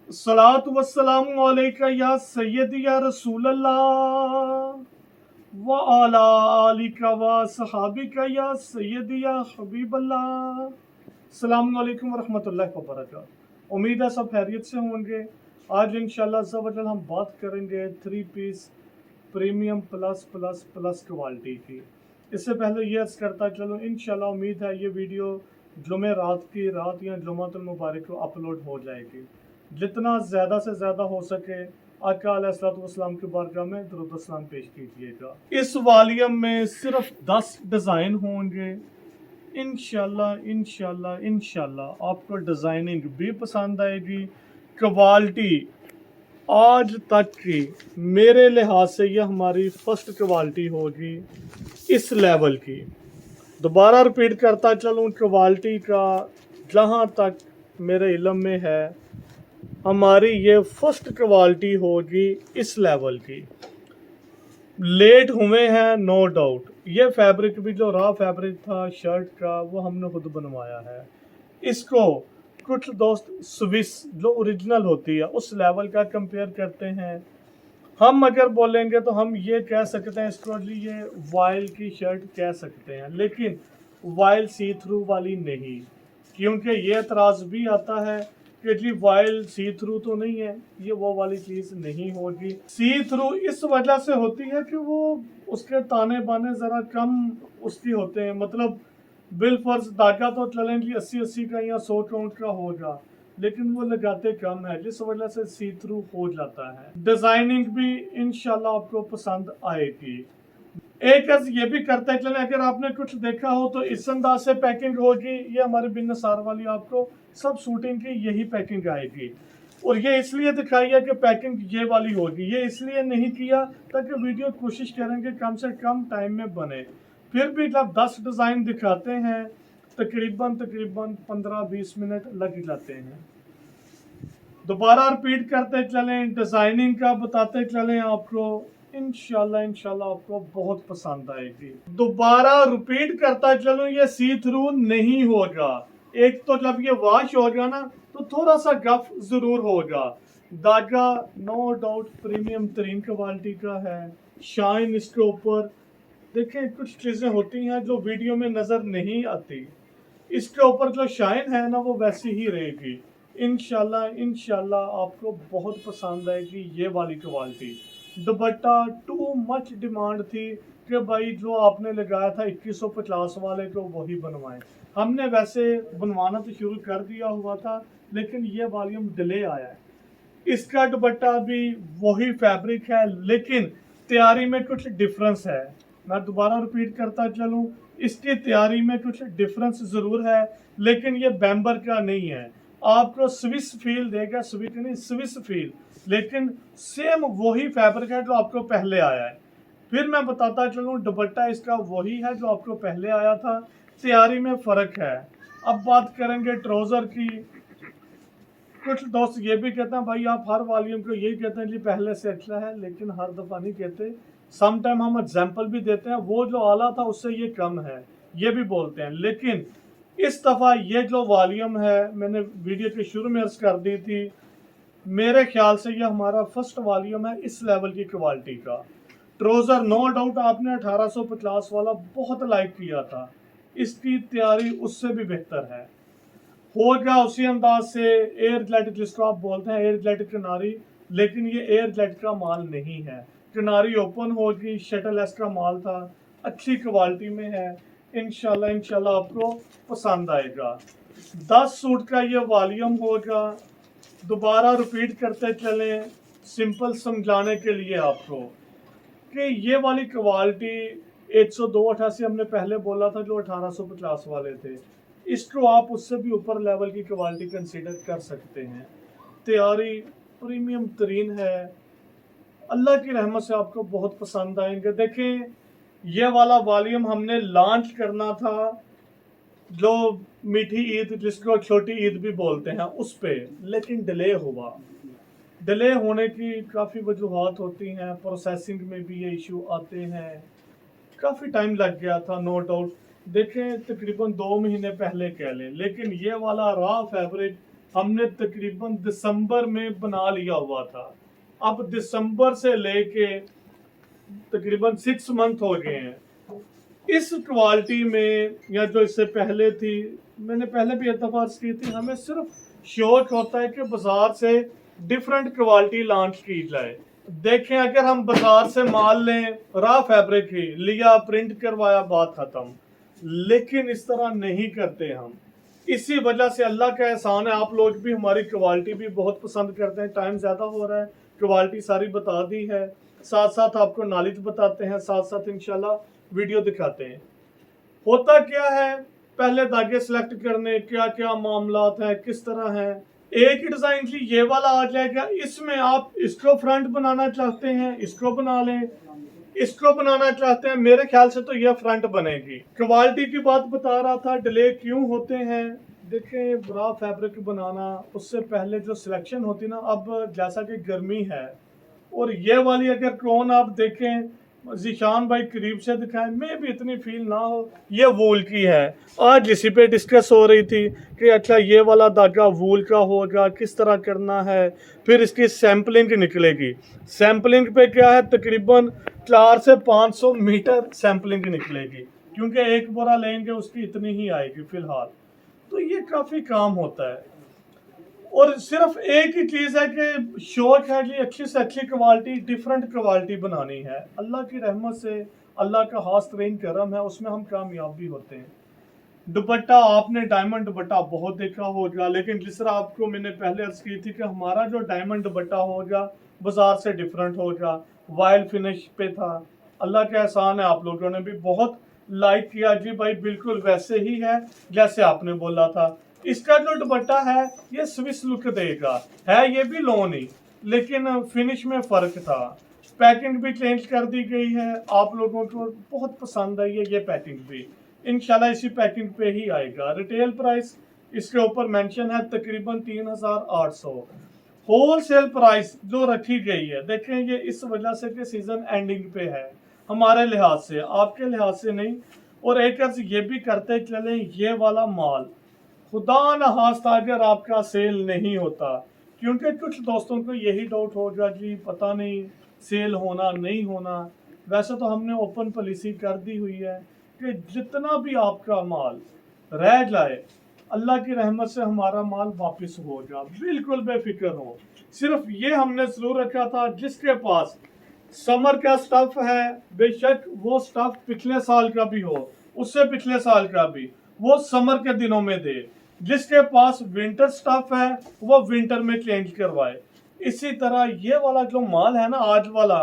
सलात वस्सलामु अलैका या सय्यदी या रसूल अल्लाह व अला आलिका व सहाबिका या सय्यदी या हबीब अल्लाह। अस्सलामु अलैकुम व रहमतुल्लाहि व बरकातहू। उम्मीद है सब खैरियत से होंगे। आज इंशाल्लाह अज़्ज़ा व जल हम बात करेंगे 3 piece premium plus plus plus quality की। इससे पहले ये अर्ज़ करता चलो, इंशाल्लाह उम्मीद है ये वीडियो जुमे रात की रात या जुमातुल मुबारक को अपलोड हो जाएगी। जितना ज़्यादा से ज़्यादा हो सके आका अलैहिस्सलाम की बारगाह में दुरूद सलाम पेश कीजिएगा। इस वॉल्यूम में सिर्फ 10 डिज़ाइन होंगे। इंशाल्लाह इंशाल्लाह इंशाल्लाह आपको डिज़ाइनिंग भी पसंद आएगी। क्वालिटी आज तक की मेरे लिहाज से यह हमारी फर्स्ट क्वालिटी होगी इस लेवल की। दोबारा रिपीट करता चलूँ, क्वालिटी का जहाँ तक मेरे इल्म में है हमारी ये फर्स्ट क्वालिटी होगी इस लेवल की। लेट हुए हैं नो डाउट। ये फैब्रिक भी जो रॉ फैब्रिक था शर्ट का वो हमने खुद बनवाया है। इसको कुछ दोस्त स्विस जो ओरिजिनल होती है उस लेवल का कंपेयर करते हैं। हम अगर बोलेंगे तो हम ये कह सकते हैं इसको ये वाइल की शर्ट कह सकते हैं, लेकिन वाइल सी थ्रू वाली नहीं, क्योंकि ये एतराज़ भी आता है कि जी वाइल सी थ्रू तो नहीं है, ये वो वाली चीज़ नहीं होगी। सी थ्रू इस वजह से होती है कि वो उसके ताने बाने ज़रा कम उसकी होते हैं, मतलब बिल फर्ज धागा तो चलें जी 80-80 का या 100 काउंट का होगा, लेकिन वो लगाते कम है जिस वजह से सी थ्रू हो जाता है। डिजाइनिंग भी इंशाल्लाह आपको पसंद आएगी। एक अर्ज ये भी करते चले, अगर आपने कुछ देखा हो तो इस अंदाज से पैकिंग होगी। ये हमारे बिन नसार वाली आपको सब शूटिंग की यही पैकिंग आएगी, और ये इसलिए दिखाई है कि पैकिंग ये वाली होगी। ये इसलिए नहीं किया ताकि वीडियो कोशिश करेंगे कम से कम टाइम में बने। फिर भी जब 10 डिज़ाइन दिखाते हैं तकरीबन 15-20 मिनट लग जाते हैं। दोबारा रिपीट करते चलें, डिज़ाइनिंग का बताते चलें आपको। इंशाल्लाह इंशाल्लाह आपको बहुत पसंद आएगी। दोबारा रिपीट करता चलूं, ये सी थ्रू नहीं होगा। एक तो जब ये वॉश होगा ना तो थोड़ा सा गफ जरूर होगा। धागा नो डाउट प्रीमियम तरीन क्वालिटी का है। शाइन इसके ऊपर देखें, कुछ चीज़ें होती हैं जो वीडियो में नज़र नहीं आती। इसके ऊपर जो शाइन है ना वो वैसी ही रहेगी। इंशाल्लाह इंशाल्लाह आपको बहुत पसंद आएगी ये वाली क्वालिटी। दुपट्टा टू मच डिमांड थी कि भाई जो आपने लगाया था 2150 वाले को वही बनवाएं। हमने वैसे बनवाना तो शुरू कर दिया हुआ था, लेकिन ये वॉल्यूम डिले आया है। इसका दुपट्टा भी वही फैब्रिक है, लेकिन तैयारी में कुछ डिफरेंस है। मैं दोबारा रिपीट करता चलूं, इसकी तैयारी में कुछ डिफरेंस ज़रूर है, लेकिन ये बैम्बर का नहीं है। आपको स्विस फील देगा, स्विस नहीं स्विस फील, लेकिन सेम वही फैब्रिक है जो आपको पहले आया है। फिर मैं बताता चलूं, दुपट्टा इसका वही है जो आपको पहले आया था, तैयारी में फ़र्क है। अब बात करेंगे ट्राउज़र की। कुछ दोस्त ये भी कहते हैं भाई आप हर वॉल्यूम को यही कहते हैं जी पहले से अच्छा है, लेकिन हर दफ़ा नहीं कहते। सम टाइम हम एग्जाम्पल भी देते हैं, वो जो आला था उससे ये कम है, ये भी बोलते हैं। लेकिन इस दफ़ा ये जो वॉल्यूम है मैंने वीडियो के शुरू में अर्ज कर दी थी, मेरे ख्याल से ये हमारा फर्स्ट वॉल्यूम है इस लेवल की क्वालिटी का। ट्राउज़र नो डाउट आपने 1850 वाला बहुत लाइक किया था, इसकी तैयारी उससे भी बेहतर है। होगा उसी अंदाज से एयर जेट जिसको आप बोलते हैं, एयर जेट किनारी, लेकिन ये एयर जेट का माल नहीं है। किनारी ओपन होगी, शटल एस का माल था, अच्छी क्वालिटी में है। इंशाल्लाह इंशाल्लाह आपको पसंद आएगा। 10 सूट का ये वॉल्यूम होगा। दोबारा रिपीट करते चलें सिंपल समझाने के लिए आपको कि ये वाली क्वालिटी 102-88 हमने पहले बोला था जो 1850 वाले थे, इसको आप उससे भी ऊपर लेवल की क्वालिटी कंसीडर कर सकते हैं। तैयारी प्रीमियम तरीन है, अल्लाह की रहमत से आपको बहुत पसंद आएंगे। देखें, ये वाला वॉल्यूम हमने लॉन्च करना था जो मीठी ईद जिसको छोटी ईद भी बोलते हैं उस पे, लेकिन डिले हुआ। डिले होने की काफ़ी वजूहात होती हैं, प्रोसेसिंग में भी ये इशू आते हैं, काफ़ी टाइम लग गया था नो डाउट। देखें तकरीबन 2 महीने पहले कह लें, लेकिन ये वाला रॉ फैब्रिक हमने तकरीबन दिसंबर में बना लिया हुआ था। अब दिसंबर से लेके तकरीबन 6 मंथ हो गए हैं। इस क्वालिटी में या जो इससे पहले थी, मैंने पहले भी एतफार्स की थी, हमें सिर्फ शौक होता है कि बाजार से डिफरेंट क्वालिटी लॉन्च की जाए। देखें, अगर हम बाजार से माल लें, रा फैब्रिक ही लिया, प्रिंट करवाया, बात खत्म। लेकिन इस तरह नहीं करते हम। इसी वजह से अल्लाह का एहसान है, आप लोग भी हमारी क्वालिटी भी बहुत पसंद करते हैं। टाइम ज़्यादा हो रहा है, क्वालिटी सारी बता दी है, साथ साथ आपको नॉलेज बताते हैं, साथ साथ इंशाल्लाह वीडियो दिखाते हैं। होता क्या है, पहले धागे सेलेक्ट करने, क्या क्या मामलात हैं, किस तरह हैं। एक ही डिजाइन की ये वाला आ जाएगा, इसमें आप इसको फ्रंट बनाना चाहते हैं, इसको बना लें, इसको बनाना चाहते हैं, मेरे ख्याल से तो यह फ्रंट बनेगी। क्वालिटी की बात बता रहा था, डिले क्यों होते हैं। देखें, ब्रा फैब्रिक बनाना, उससे पहले जो सिलेक्शन होती ना, अब जैसा कि गर्मी है, और ये वाली अगर क्रोन आप देखें, जीशान भाई करीब से दिखाएं, मैं भी इतनी फील ना हो, ये वूल की है। आज इसी पे डिस्कस हो रही थी कि अच्छा ये वाला धागा वूल का होगा, किस तरह करना है। फिर इसकी सैम्पलिंग निकलेगी। सैम्पलिंग पे क्या है, तकरीबन 4 से 500 मीटर सैम्पलिंग निकलेगी, क्योंकि एक बोरा लेंगे उसकी इतनी ही आएगी फिलहाल। तो ये काफ़ी काम होता है। और सिर्फ एक ही चीज़ है कि शौक है कि अच्छी से अच्छी क्वालिटी, डिफरेंट क्वालिटी बनानी है। अल्लाह की रहमत से, अल्लाह का खास तरीन करम है, उसमें हम कामयाब भी होते हैं। दुपट्टा, आपने डायमंड दुपट्टा बहुत देखा होगा, लेकिन जिस तरह आपको मैंने पहले अर्ज की थी कि हमारा जो डायमंड दुपट्टा होगा बाजार से डिफरेंट होगा, वाइल्ड फिनिश पे था। अल्लाह का एहसान है, आप लोगों ने भी बहुत लाइक किया। जी भाई, बिल्कुल वैसे ही है जैसे आपने बोला था। इसका जो दुपट्टा है ये स्विस लुक देगा, है ये भी लोन ही, लेकिन फिनिश में फर्क था। पैकिंग भी चेंज कर दी गई है, आप लोगों को बहुत पसंद आई है ये पैकिंग भी। इंशाल्लाह इसी पैकिंग पे ही आएगा। रिटेल प्राइस इसके ऊपर मेंशन है तकरीबन 3800। होलसेल प्राइस जो रखी गई है, देखें, ये इस वजह से कि सीजन एंडिंग पे है, हमारे लिहाज से, आपके लिहाज से नहीं। और एक अर्ज ये भी करते चलें, ये वाला माल खुदा न खास्ता अगर आपका सेल नहीं होता, क्योंकि कुछ दोस्तों को यही डाउट होगा कि पता नहीं सेल होना नहीं होना। वैसे तो हमने ओपन पॉलिसी कर दी हुई है कि जितना भी आपका माल रह जाए, अल्लाह की रहमत से हमारा माल वापस होगा, बिल्कुल बेफिक्र हो। सिर्फ ये हमने जरूर रखा था, जिसके पास समर का स्टफ है, बेशक वो स्टफ पिछले साल का भी हो, उससे पिछले साल का भी, वो समर के दिनों में दे। जिसके पास विंटर स्टफ है वो विंटर में चेंज करवाए। इसी तरह ये वाला जो माल है ना, आज वाला,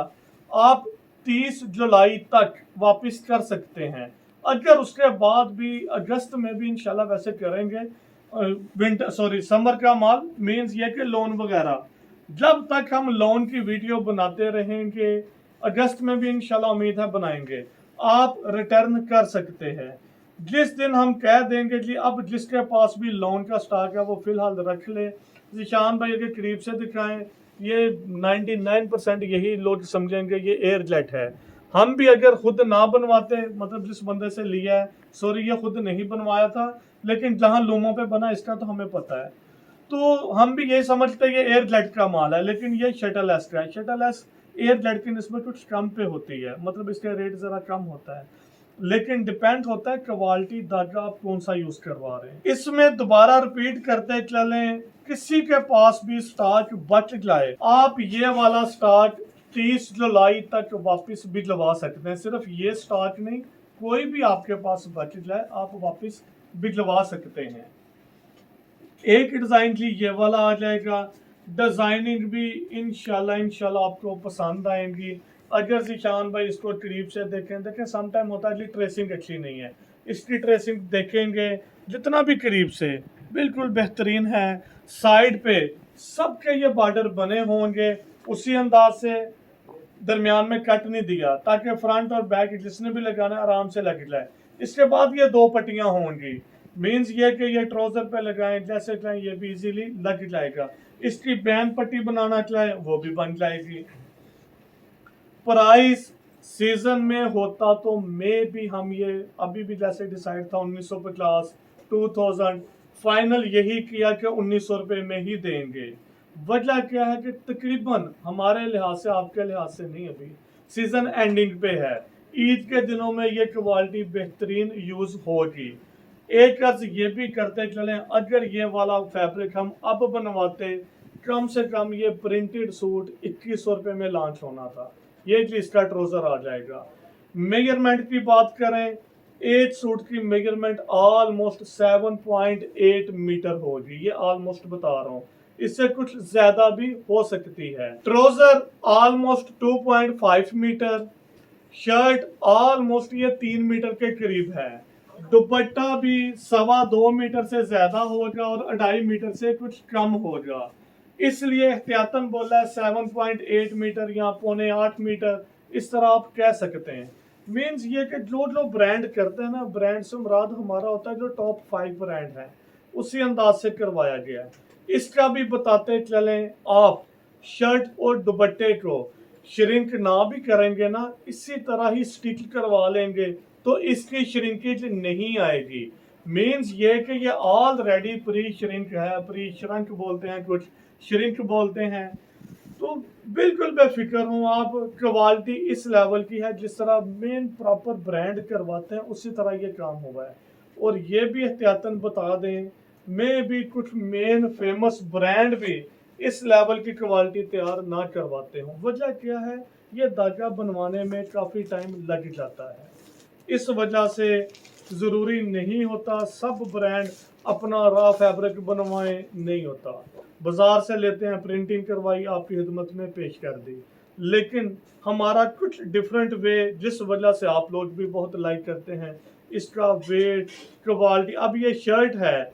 आप 30 जुलाई तक वापस कर सकते हैं। अगर उसके बाद भी अगस्त में भी इंशाल्लाह वैसे करेंगे, समर का माल, मीन्स ये कि लोन वगैरह, जब तक हम लोन की वीडियो बनाते रहेंगे, अगस्त में भी इंशाल्लाह उम्मीद है बनाएंगे, आप रिटर्न कर सकते हैं। जिस दिन हम कह देंगे कि अब जिसके पास भी लोन का स्टॉक है वो फिलहाल रख ले। जिशान भाई के करीब से दिखाएं, ये 99% यही लोग समझेंगे ये एयर जेट है। हम भी अगर खुद ना बनवाते, मतलब जिस बंदे से लिया है, सॉरी ये खुद नहीं बनवाया था, लेकिन जहां लूमों पे बना इसका तो हमें पता है, तो हम भी यही समझते हैं ये एयर जेट का माल है, लेकिन ये शटल एस का है। शटल एस एयर जेट की निस्बत कुछ कम पे होती है, मतलब इसका रेट ज़रा कम होता है, लेकिन डिपेंड होता है क्वालिटी धागा आप कौन सा यूज करवा रहे हैं। इसमें दोबारा रिपीट करते चलें, किसी के पास भी स्टॉक बच जाए, आप ये वाला स्टॉक 30 जुलाई तक वापस भी लगा सकते हैं। सिर्फ ये स्टॉक नहीं, कोई भी आपके पास बच जाए आप वापस भी लगा सकते हैं। एक डिजाइन की ये वाला आ जाएगा, डिजाइनिंग भी इंशाल्लाह आपको पसंद आएंगी। अगर जिशान भाई इसको करीब से देखें, सम टाइम होता है कि ट्रेसिंग अच्छी नहीं है, इसकी ट्रेसिंग देखेंगे जितना भी करीब से, बिल्कुल बेहतरीन है। साइड पे सबके ये बॉर्डर बने होंगे, उसी अंदाज से दरमियान में कट नहीं दिया, ताकि फ्रंट और बैक जिसने भी लगाना आराम से लग जाए। इसके बाद ये 2 पट्टियां होंगी, मीन्स ये कि ये ट्राउजर पे लगाएं, जैसे चाहें ये भी इजीली लग जाएगा। इसकी बैन पट्टी बनाना चाहें वो भी बन जाएगी। प्राइस सीजन में होता तो मे भी हम ये अभी भी जैसे डिसाइड था 1950, 2000, फाइनल यही किया कि 1900 रुपये में ही देंगे। वजह क्या है कि तकरीबन हमारे लिहाज से, आपके लिहाज से नहीं, अभी सीजन एंडिंग पे है, ईद के दिनों में ये क्वालिटी बेहतरीन यूज होगी। एक अर्ज ये भी करते चलें, अगर ये वाला फैब्रिक हम अब बनवाते, कम से कम ये प्रिंटेड सूट 2100 रुपये में लॉन्च होना था। ये जी इसका ट्राउजर आ जाएगा। मेजरमेंट की बात करें, एक सूट की मेजरमेंट ऑलमोस्ट 7.8 मीटर होगी। ये ऑलमोस्ट बता रहा हूँ, इससे कुछ ज्यादा भी हो सकती है। Trouser almost 2.5 metre, shirt almost ये 3 मीटर के करीब है। दुपट्टा भी 2.25 मीटर से ज्यादा होगा और 2.5 मीटर से कुछ कम होगा। इसलिए एहतियातन बोला है 7.8 मीटर या 7.25 मीटर, इस तरह आप कह सकते हैं। मीन्स ये कि जो जो ब्रांड करते हैं ना, ब्रांड से मुराद हमारा होता है जो टॉप 5 ब्रांड है, उसी अंदाज से करवाया गया है। इसका भी बताते चलें, आप शर्ट और दुपट्टे को श्रिंक ना भी करेंगे ना, इसी तरह ही स्टिच करवा लेंगे तो इसकी श्रिंकेज नहीं आएगी। मीन्स ये कि ये ऑलरेडी प्री श्रिंक है, प्री श्रंक बोलते हैं, कुछ श्रिंक बोलते हैं। तो बिल्कुल बेफिक्र हूँ, आप क्वालिटी इस लेवल की है, जिस तरह मेन प्रॉपर ब्रांड करवाते हैं उसी तरह ये काम हुआ है। और ये भी एहतियातन बता दें, मैं भी कुछ मेन फेमस ब्रांड भी इस लेवल की क्वालिटी तैयार ना करवाते हूँ। वजह क्या है, ये धागा बनवाने में काफ़ी टाइम लग जाता है। इस वजह से ज़रूरी नहीं होता सब ब्रांड अपना रॉ फैब्रिक बनवाएं, नहीं होता। बाजार से लेते हैं, प्रिंटिंग करवाई, आपकी खिदमत में पेश कर दी। लेकिन हमारा कुछ डिफरेंट वे, जिस वजह से आप लोग भी बहुत लाइक करते हैं, इसका वेट, क्वालिटी। अब ये शर्ट है,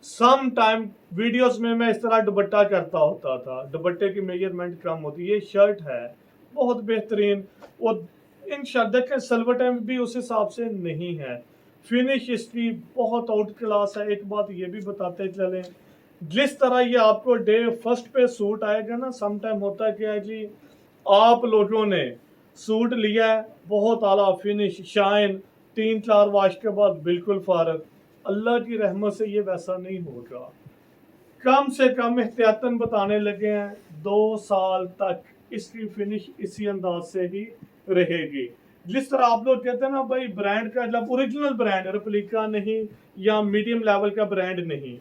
सम टाइम वीडियोस में मैं इस तरह दुपट्टा करता होता था, दुपट्टे की मेजरमेंट कम होती। ये शर्ट है बहुत बेहतरीन, और इन देखें सिल्वर टाइम भी उस हिसाब से नहीं है। फिनिश इसकी बहुत आउट क्लास है। एक बात ये भी बताते चलें, जिस तरह ये आपको डे फर्स्ट पे सूट आएगा ना, सम टाइम होता क्या है जी, आप लोगों ने सूट लिया है, बहुत आला फिनिश, शाइन, 3-4 वाश के बाद बिल्कुल फारग। अल्लाह की रहमत से ये वैसा नहीं होगा। कम से कम एहतियातन बताने लगे हैं, 2 साल तक इसकी फिनिश इसी अंदाज से ही रहेगी। जिस तरह आप लोग कहते हैं ना भाई, ब्रांड का जब ओरिजिनल ब्रांड, रेप्लिका नहीं या मीडियम लेवल का ब्रांड नहीं,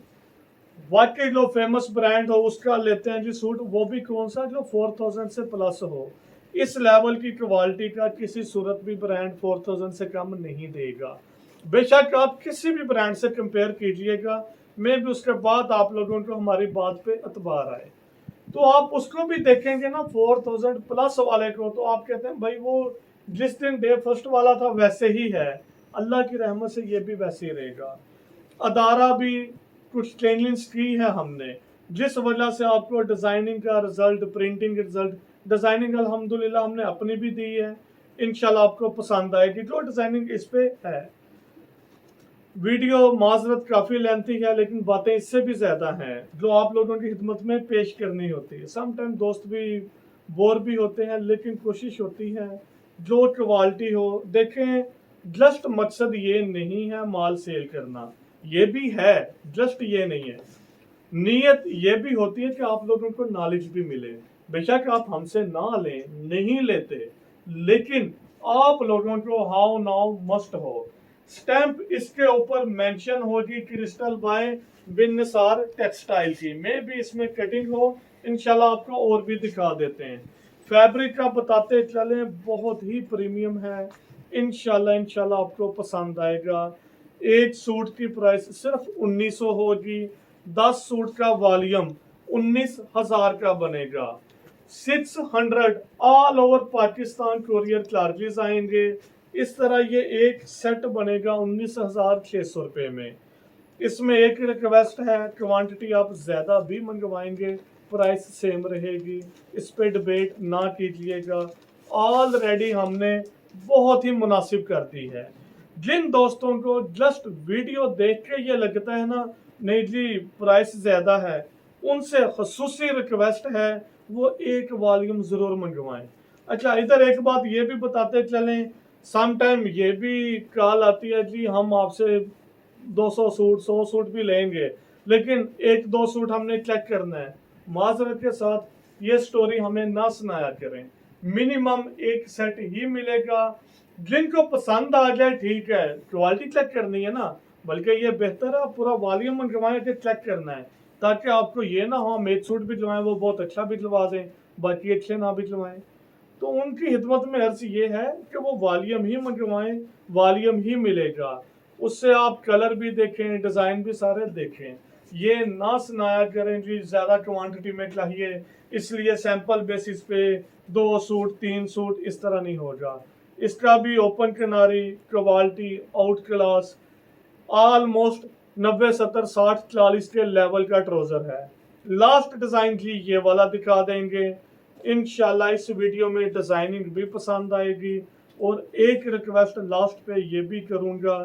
वाकई जो फेमस ब्रांड हो उसका लेते हैं जी सूट, वो भी कौन सा जो 4000 से प्लस हो। इस लेवल की क्वालिटी का किसी सूरत भी ब्रांड 4000 से कम नहीं देगा। बेशक आप किसी भी ब्रांड से कंपेयर कीजिएगा, मैं भी उसके बाद आप लोगों को हमारी बात पे एतबार आए तो आप उसको भी देखेंगे ना 4000 प्लस वाले को, तो आप कहते हैं भाई वो जिस दिन डे फर्स्ट वाला था वैसे ही है। अल्लाह की रहमत से ये भी वैसे ही रहेगा। अदारा भी कुछ ट्रेनिंग्स की है हमने, जिस वजह से आपको डिज़ाइनिंग का रिजल्ट, प्रिंटिंग रिजल्ट, डिज़ाइनिंग अल्हम्दुलिल्लाह हमने अपनी भी दी है, इंशाल्लाह आपको पसंद आएगी जो डिज़ाइनिंग इस पे है। वीडियो माजरत काफ़ी लेंथी है, लेकिन बातें इससे भी ज़्यादा हैं जो आप लोगों की खिदमत में पेश करनी होती है। समटाइम दोस्त भी बोर भी होते हैं, लेकिन कोशिश होती है जो क्वालिटी हो। देखें, जस्ट मकसद ये नहीं है माल सेल करना, ये भी है, जस्ट ये नहीं है। नीयत ये भी होती है कि आप लोगों को नॉलेज भी मिले। बेशक आप हमसे ना लें, नहीं लेते, लेकिन आप लोगों को हाउ नाउ मस्ट हो। स्टैंप इसके ऊपर मेंशन होगी क्रिस्टल बाय बिन निसार टेक्सटाइल की, में भी इसमें कटिंग हो, इंशाल्लाह आपको और भी दिखा देते हैं। फैब्रिक का बताते चलें, बहुत ही प्रीमियम है, इंशाल्लाह आपको पसंद आएगा। एक सूट की प्राइस सिर्फ 1900 होगी, 10 सूट का वॉल्यूम 19,000 का बनेगा। 600 all over Pakistan courier charges आएंगे। इस तरह ये एक सेट बनेगा 19,600 रुपये में। इसमें एक रिक्वेस्ट है, क्वांटिटी आप ज़्यादा भी मंगवाएंगे प्राइस सेम रहेगी, इस पे डिबेट ना कीजिएगा। ऑलरेडी हमने बहुत ही मुनासिब कर दी है। जिन दोस्तों को जस्ट वीडियो देख के ये लगता है ना नहीं जी प्राइस ज़्यादा है, उनसे खसूसी रिक्वेस्ट है वो एक वॉल्यूम ज़रूर मंगवाएं। अच्छा, इधर एक बात ये भी बताते चलें, सम टाइम ये भी कॉल आती है जी हम आपसे 200 सूट 100 सूट भी लेंगे, लेकिन एक दो सूट हमने चेक करना है। माजरत के साथ ये स्टोरी हमें ना सुनाया करें, मिनिमम एक सेट ही मिलेगा। जिनको पसंद आ जाए ठीक है, क्वालिटी चेक करनी है ना, बल्कि ये बेहतर है आप पूरा वॉल्यूम मंगवाएं कि चेक करना है, ताकि आपको ये ना हो हम एक सूट भी दिलवाएं वो बहुत अच्छा भी दिलवा दें, बाकी अच्छे ना भी दिलवाएं। तो उनकी खिदमत में अर्ज ये है कि वो वॉल्यूम ही मंगवाएं, वॉल्यूम ही मिलेगा। उससे आप कलर भी देखें, डिज़ाइन भी सारे देखें। ये ना सुनाया करें जी ज़्यादा क्वांटिटी में चाहिए इसलिए सैंपल बेसिस पे 2 सूट 3 सूट, इस तरह नहीं होगा। इसका भी ओपन किनारी क्वालिटी आउट क्लास ऑलमोस्ट 90 70 60 40 के लेवल का ट्राउजर है। लास्ट डिज़ाइन भी ये वाला दिखा देंगे इंशाल्लाह। इस वीडियो में डिज़ाइनिंग भी पसंद आएगी। और एक रिक्वेस्ट लास्ट पे ये भी करूँगा,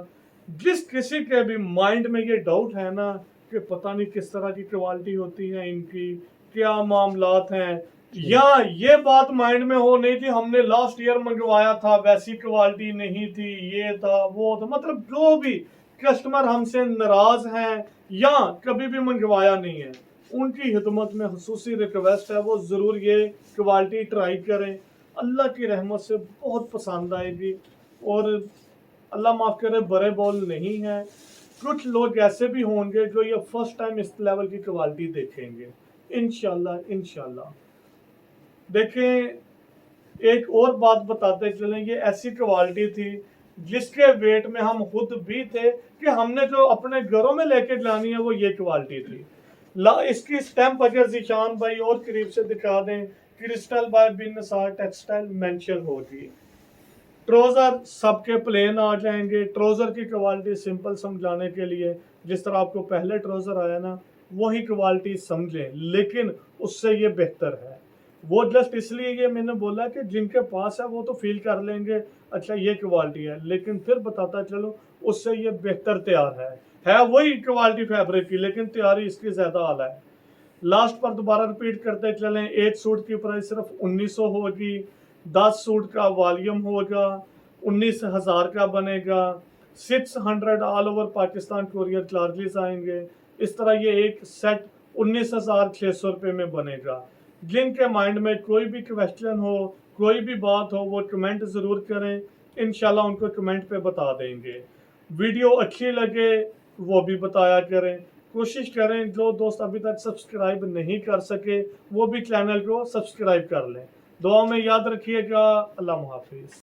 जिस किसी के भी माइंड में ये डाउट है ना कि पता नहीं किस तरह की क्वालिटी होती है इनकी, क्या मामलात हैं, या ये बात माइंड में हो नहीं थी हमने लास्ट ईयर मंगवाया था वैसी क्वालिटी नहीं थी, ये था वो था, मतलब जो भी कस्टमर हमसे नाराज हैं या कभी भी मंगवाया नहीं है, उनकी खिदमत में खुसूसी रिक्वेस्ट है वो ज़रूर ये क्वालिटी ट्राई करें। अल्लाह की रहमत से बहुत पसंद आएगी। और अल्लाह माफ़ करे बड़े बोल नहीं है, कुछ लोग ऐसे भी होंगे जो ये फर्स्ट टाइम इस लेवल की क्वालिटी देखेंगे। इंशाल्लाह इंशाल्लाह। देखें एक और बात बताते चलें, ये ऐसी क्वालिटी थी जिसके वेट में हम खुद भी थे कि हमने जो अपने घरों में लेके जानी है वो ये क्वालिटी थी। इसकी स्टैंप अगर जिशान भाई और करीब से दिखा दें, क्रिस्टल बाय बिन नसार टेक्सटाइल मेंशन होगी। ट्राउजर सबके प्लेन आ जाएंगे। ट्राउजर की क्वालिटी सिंपल समझाने के लिए जिस तरह आपको पहले ट्राउजर आया ना वही क्वालिटी समझें, लेकिन उससे ये बेहतर है। वो जस्ट इसलिए ये मैंने बोला कि जिनके पास है वो तो फील कर लेंगे अच्छा ये क्वालिटी है, लेकिन फिर बताता चलो उससे ये बेहतर तैयार है वही क्वालिटी फैब्रिक की, लेकिन तैयारी इसकी ज़्यादा आला है। लास्ट पर दोबारा रिपीट करते चलें, एक सूट की प्राइस सिर्फ 1900 होगी, 10 सूट का वॉल्यूम होगा, 19,000 का बनेगा, 600 all over Pakistan courier charges आएंगे। इस तरह ये एक सेट 19,600 रुपये में बनेगा। जिनके माइंड में कोई भी क्वेश्चन हो, कोई भी बात हो, वो कमेंट ज़रूर करें, इंशाल्लाह उनको कमेंट पे बता देंगे। वीडियो अच्छी लगे वो भी बताया करें। कोशिश करें जो दोस्त अभी तक सब्सक्राइब नहीं कर सके वो भी चैनल को सब्सक्राइब कर लें। दुआ में याद रखिएगा। अल्लाह हाफिज़।